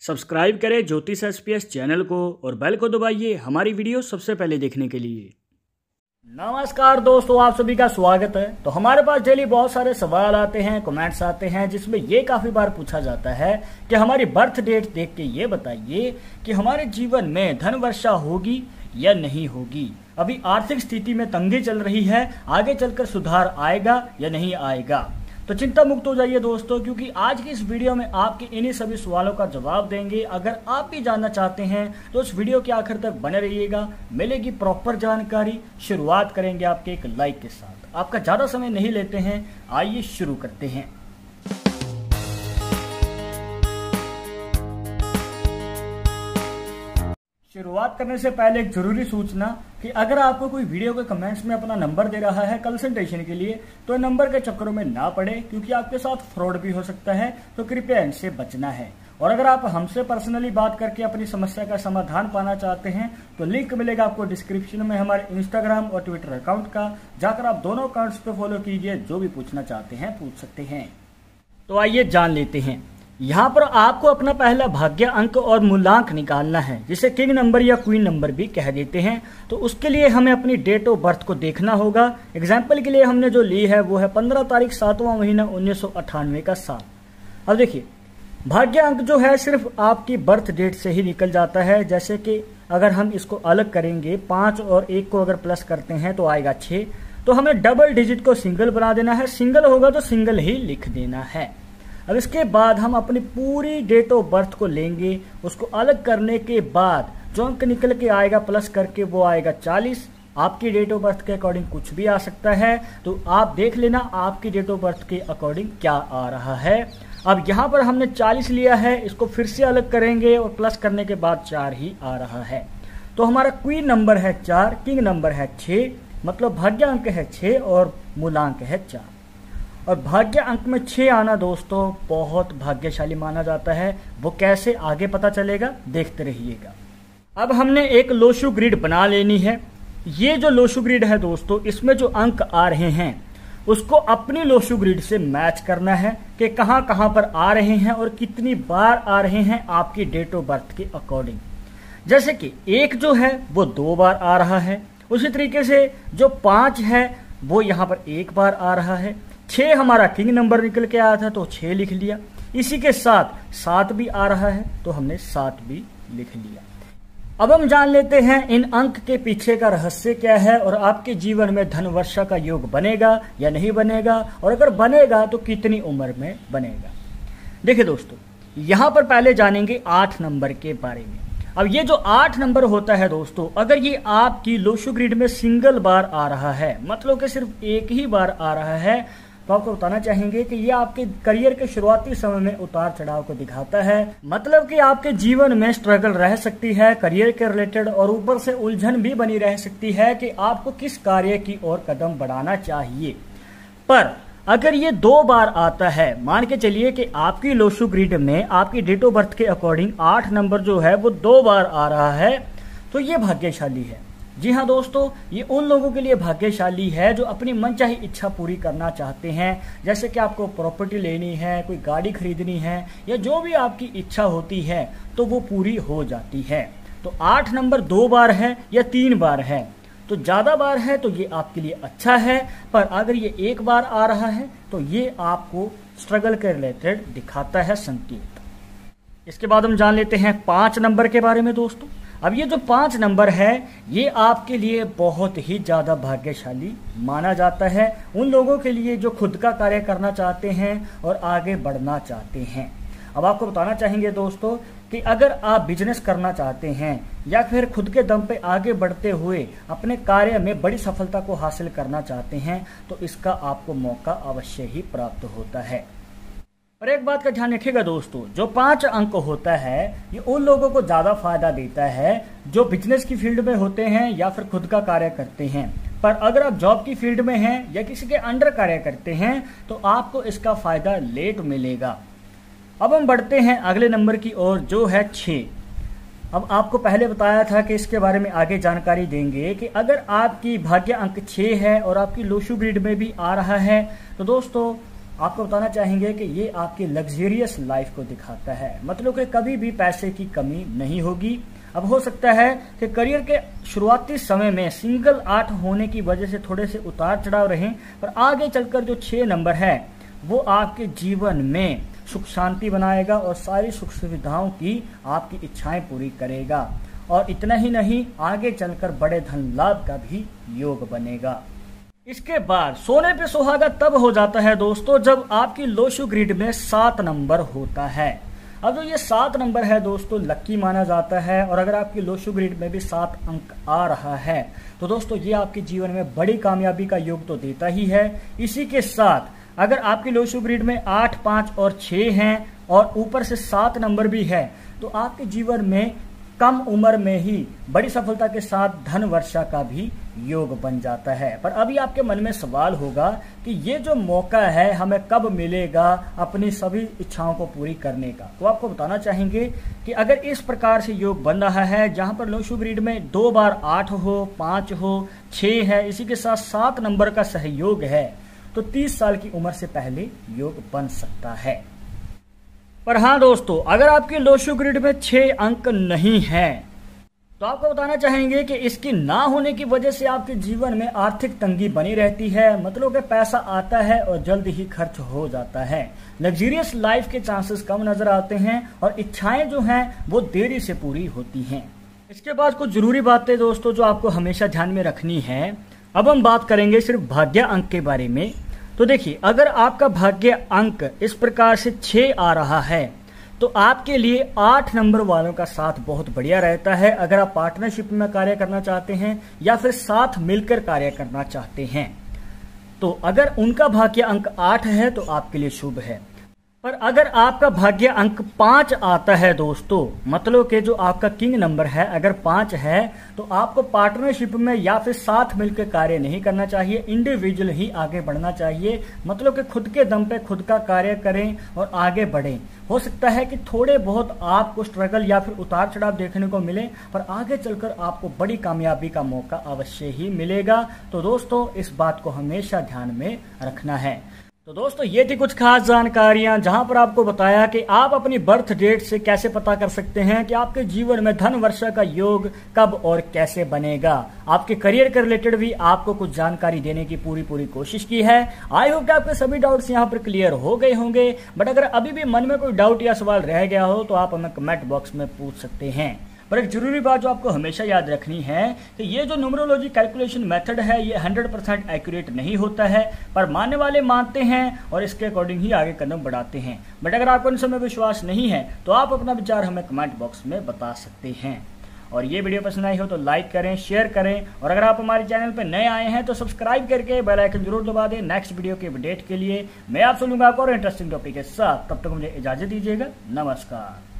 Subscribe करें ज्योतिष SPS channel को और बेल को दबाइए हमारी वीडियो सबसे पहले देखने के लिए। नमस्कार दोस्तों, आप सभी का स्वागत है। तो हमारे पास डेली बहुत सारे सवाल आते हैं, कमेंट्स आते हैं, जिसमें ये काफी बार पूछा जाता है कि हमारी बर्थ डेट देख के ये बताइए कि हमारे जीवन में धन वर्षा होगी या नहीं होगी। अभी आर्थिक स्थिति में तंगी चल रही है, आगे चलकर सुधार आएगा या नहीं आएगा। तो चिंता मुक्त हो जाइए दोस्तों, क्योंकि आज की इस वीडियो में आपके इन्हीं सभी सवालों का जवाब देंगे। अगर आप भी जानना चाहते हैं तो इस वीडियो के आखिर तक बने रहिएगा, मिलेगी प्रॉपर जानकारी। शुरुआत करेंगे आपके एक लाइक के साथ। आपका ज्यादा समय नहीं लेते हैं, आइए शुरू करते हैं। शुरुआत करने से पहले एक जरूरी सूचना कि अगर आपको कोई वीडियो के कमेंट्स में अपना नंबर दे रहा है कंसल्टेशन के लिए, तो नंबर के चक्करों में ना पड़े, क्योंकि आपके साथ फ्रॉड भी हो सकता है। तो कृपया इनसे बचना है। और अगर आप हमसे पर्सनली बात करके अपनी समस्या का समाधान पाना चाहते हैं तो लिंक मिलेगा आपको डिस्क्रिप्शन में हमारे इंस्टाग्राम और ट्विटर अकाउंट का। जाकर आप दोनों अकाउंट्स पे फॉलो कीजिए, जो भी पूछना चाहते हैं पूछ सकते हैं। तो आइए जान लेते हैं। यहाँ पर आपको अपना पहला भाग्य अंक और मूलांक निकालना है, जिसे किंग नंबर या क्वीन नंबर भी कह देते हैं। तो उसके लिए हमें अपनी डेट ऑफ बर्थ को देखना होगा। एग्जाम्पल के लिए हमने जो ली है वो है 15 तारीख 7वां महीना 1998 का साल। अब देखिए, भाग्य अंक जो है सिर्फ आपकी बर्थ डेट से ही निकल जाता है। जैसे कि अगर हम इसको अलग करेंगे, 5 और 1 को अगर प्लस करते हैं तो आएगा 6। तो हमें डबल डिजिट को सिंगल बना देना है। सिंगल होगा तो सिंगल ही लिख देना है। अब इसके बाद हम अपनी पूरी डेट ऑफ बर्थ को लेंगे। उसको अलग करने के बाद जो अंक निकल के आएगा प्लस करके वो आएगा 40। आपकी डेट ऑफ बर्थ के अकॉर्डिंग कुछ भी आ सकता है, तो आप देख लेना आपकी डेट ऑफ बर्थ के अकॉर्डिंग क्या आ रहा है। अब यहाँ पर हमने 40 लिया है, इसको फिर से अलग करेंगे और प्लस करने के बाद 4 ही आ रहा है। तो हमारा क्वीन नंबर है 4, किंग नंबर है 6, मतलब भाग्य अंक है 6 और मूलांक है 4। और भाग्य अंक में 6 आना दोस्तों बहुत भाग्यशाली माना जाता है। वो कैसे, आगे पता चलेगा, देखते रहिएगा। अब हमने एक लोशु ग्रिड बना लेनी है। ये जो लोशु ग्रिड है दोस्तों, इसमें जो अंक आ रहे हैं उसको अपनी लोशु ग्रिड से मैच करना है कि कहां कहां पर आ रहे हैं और कितनी बार आ रहे हैं आपकी डेट ऑफ बर्थ के अकॉर्डिंग। जैसे कि 1 जो है वो 2 बार आ रहा है। उसी तरीके से जो 5 है वो यहाँ पर 1 बार आ रहा है। 6 हमारा किंग नंबर निकल के आया था तो 6 लिख लिया। इसी के साथ 7 भी आ रहा है तो हमने 7 भी लिख लिया। अब हम जान लेते हैं इन अंक के पीछे का रहस्य क्या है और आपके जीवन में धन वर्षा का योग बनेगा या नहीं बनेगा, और अगर बनेगा तो कितनी उम्र में बनेगा। देखिए दोस्तों, यहाँ पर पहले जानेंगे 8 नंबर के बारे में। अब ये जो 8 नंबर होता है दोस्तों, अगर ये आपकी लोशु ग्रिड में सिंगल बार आ रहा है, मतलब कि सिर्फ एक ही बार आ रहा है, तो आपको बताना चाहेंगे कि ये आपके करियर के शुरुआती समय में उतार चढ़ाव को दिखाता है। मतलब कि आपके जीवन में स्ट्रगल रह सकती है करियर के रिलेटेड, और ऊपर से उलझन भी बनी रह सकती है कि आपको किस कार्य की ओर कदम बढ़ाना चाहिए। पर अगर ये 2 बार आता है, मान के चलिए कि आपकी लोशु ग्रिड में आपकी डेट ऑफ बर्थ के अकॉर्डिंग 8 नंबर जो है वो 2 बार आ रहा है, तो ये भाग्यशाली है। जी हाँ दोस्तों, ये उन लोगों के लिए भाग्यशाली है जो अपनी मनचाही इच्छा पूरी करना चाहते हैं। जैसे कि आपको प्रॉपर्टी लेनी है, कोई गाड़ी खरीदनी है, या जो भी आपकी इच्छा होती है तो वो पूरी हो जाती है। तो 8 नंबर 2 बार है या 3 बार है, तो ज्यादा बार है तो ये आपके लिए अच्छा है। पर अगर ये 1 बार आ रहा है तो ये आपको स्ट्रगल के रिलेटेड दिखाता है संकेत। इसके बाद हम जान लेते हैं 5 नंबर के बारे में दोस्तों। अब ये जो 5 नंबर है ये आपके लिए बहुत ही ज्यादा भाग्यशाली माना जाता है। उन लोगों के लिए जो खुद का कार्य करना चाहते हैं और आगे बढ़ना चाहते हैं। अब आपको बताना चाहेंगे दोस्तों कि अगर आप बिजनेस करना चाहते हैं या फिर खुद के दम पे आगे बढ़ते हुए अपने कार्य में बड़ी सफलता को हासिल करना चाहते हैं, तो इसका आपको मौका अवश्य ही प्राप्त होता है। और एक बात का ध्यान रखिएगा दोस्तों, जो 5 अंक होता है ये उन लोगों को ज्यादा फायदा देता है जो बिजनेस की फील्ड में होते हैं या फिर खुद का कार्य करते हैं। पर अगर आप जॉब की फील्ड में हैं या किसी के अंडर कार्य करते हैं तो आपको इसका फायदा लेट मिलेगा। अब हम बढ़ते हैं अगले नंबर की ओर, जो है 6। अब आपको पहले बताया था कि इसके बारे में आगे जानकारी देंगे कि अगर आपकी भाग्य अंक 6 है और आपकी लोशु ग्रिड में भी आ रहा है, तो दोस्तों आपको बताना चाहेंगे कि ये आपकी लग्जरियस लाइफ को दिखाता है, मतलब कि कभी भी पैसे की कमी नहीं होगी। अब हो सकता है कि करियर के शुरुआती समय में सिंगल 8 होने की वजह से थोड़े से उतार चढ़ाव रहें, पर आगे चलकर जो 6 नंबर है वो आपके जीवन में सुख शांति बनाएगा और सारी सुख सुविधाओं की आपकी इच्छाएं पूरी करेगा। और इतना ही नहीं, आगे चलकर बड़े धन लाभ का भी योग बनेगा। इसके बाद सोने पे सुहागा तब हो जाता है दोस्तों जब आपकी लोशु ग्रिड में 7 नंबर होता है। अब जो ये 7 नंबर है दोस्तों लक्की माना जाता है, और अगर आपकी लोशु ग्रिड में भी 7 अंक आ रहा है तो दोस्तों ये आपके जीवन में बड़ी कामयाबी का योग तो देता ही है। इसी के साथ अगर आपकी लोशु ग्रिड में 8, 5 और 6 हैं और ऊपर से 7 नंबर भी है तो आपके जीवन में कम उम्र में ही बड़ी सफलता के साथ धन वर्षा का भी योग बन जाता है। पर अभी आपके मन में सवाल होगा कि ये जो मौका है हमें कब मिलेगा अपनी सभी इच्छाओं को पूरी करने का। तो आपको बताना चाहेंगे कि अगर इस प्रकार से योग बन रहा है जहां पर लोशु ग्रिड में 2 बार 8 हो, 5 हो, 6 है, इसी के साथ 7 नंबर का सहयोग है, तो 30 साल की उम्र से पहले योग बन सकता है। पर हाँ दोस्तों, अगर आपकी लोशु ग्रिड में 6 अंक नहीं है तो आपको बताना चाहेंगे कि इसकी ना होने की वजह से आपके जीवन में आर्थिक तंगी बनी रहती है, मतलब कि पैसा आता है और जल्द ही खर्च हो जाता है। लग्जरियस लाइफ के चांसेस कम नजर आते हैं और इच्छाएं जो हैं वो देरी से पूरी होती हैं। इसके बाद कुछ जरूरी बातें दोस्तों जो आपको हमेशा ध्यान में रखनी है। अब हम बात करेंगे सिर्फ भाग्य अंक के बारे में। तो देखिए, अगर आपका भाग्य अंक इस प्रकार से 6 आ रहा है तो आपके लिए 8 नंबर वालों का साथ बहुत बढ़िया रहता है अगर आप पार्टनरशिप में कार्य करना चाहते हैं या फिर साथ मिलकर कार्य करना चाहते हैं। तो अगर उनका भाग्य अंक 8 है तो आपके लिए शुभ है। पर अगर आपका भाग्य अंक 5 आता है दोस्तों, मतलब कि जो आपका किंग नंबर है अगर 5 है तो आपको पार्टनरशिप में या फिर साथ मिलकर कार्य नहीं करना चाहिए, इंडिविजुअल ही आगे बढ़ना चाहिए। मतलब कि खुद के दम पे खुद का कार्य करें और आगे बढ़ें। हो सकता है कि थोड़े बहुत आपको स्ट्रगल या फिर उतार चढ़ाव देखने को मिले, पर आगे चलकर आपको बड़ी कामयाबी का मौका अवश्य ही मिलेगा। तो दोस्तों इस बात को हमेशा ध्यान में रखना है। तो दोस्तों ये थी कुछ खास जानकारियां जहां पर आपको बताया कि आप अपनी बर्थ डेट से कैसे पता कर सकते हैं कि आपके जीवन में धन वर्षा का योग कब और कैसे बनेगा। आपके करियर के रिलेटेड भी आपको कुछ जानकारी देने की पूरी कोशिश की है। आई होप कि आपके सभी डाउट्स यहां पर क्लियर हो गए होंगे। बट अगर अभी भी मन में कोई डाउट या सवाल रह गया हो तो आप हमें कमेंट बॉक्स में पूछ सकते हैं। पर एक जरूरी बात जो आपको हमेशा याद रखनी है कि ये जो न्यूमरोलॉजी कैलकुलेशन मेथड है ये 100% एक्यूरेट नहीं होता है, पर मानने वाले मानते हैं और इसके अकॉर्डिंग ही आगे कदम बढ़ाते हैं। बट अगर आपको इन समय विश्वास नहीं है तो आप अपना विचार हमें कमेंट बॉक्स में बता सकते हैं। और ये वीडियो पसंद आई हो तो लाइक करें, शेयर करें, और अगर आप हमारे चैनल पर नए आए हैं तो सब्सक्राइब करके बेल आइकन जरूर दबा दें नेक्स्ट वीडियो के अपडेट के लिए। मैं आपसे मिलूंगा और इंटरेस्टिंग टॉपिक के साथ, तब तक मुझे इजाजत दीजिएगा। नमस्कार।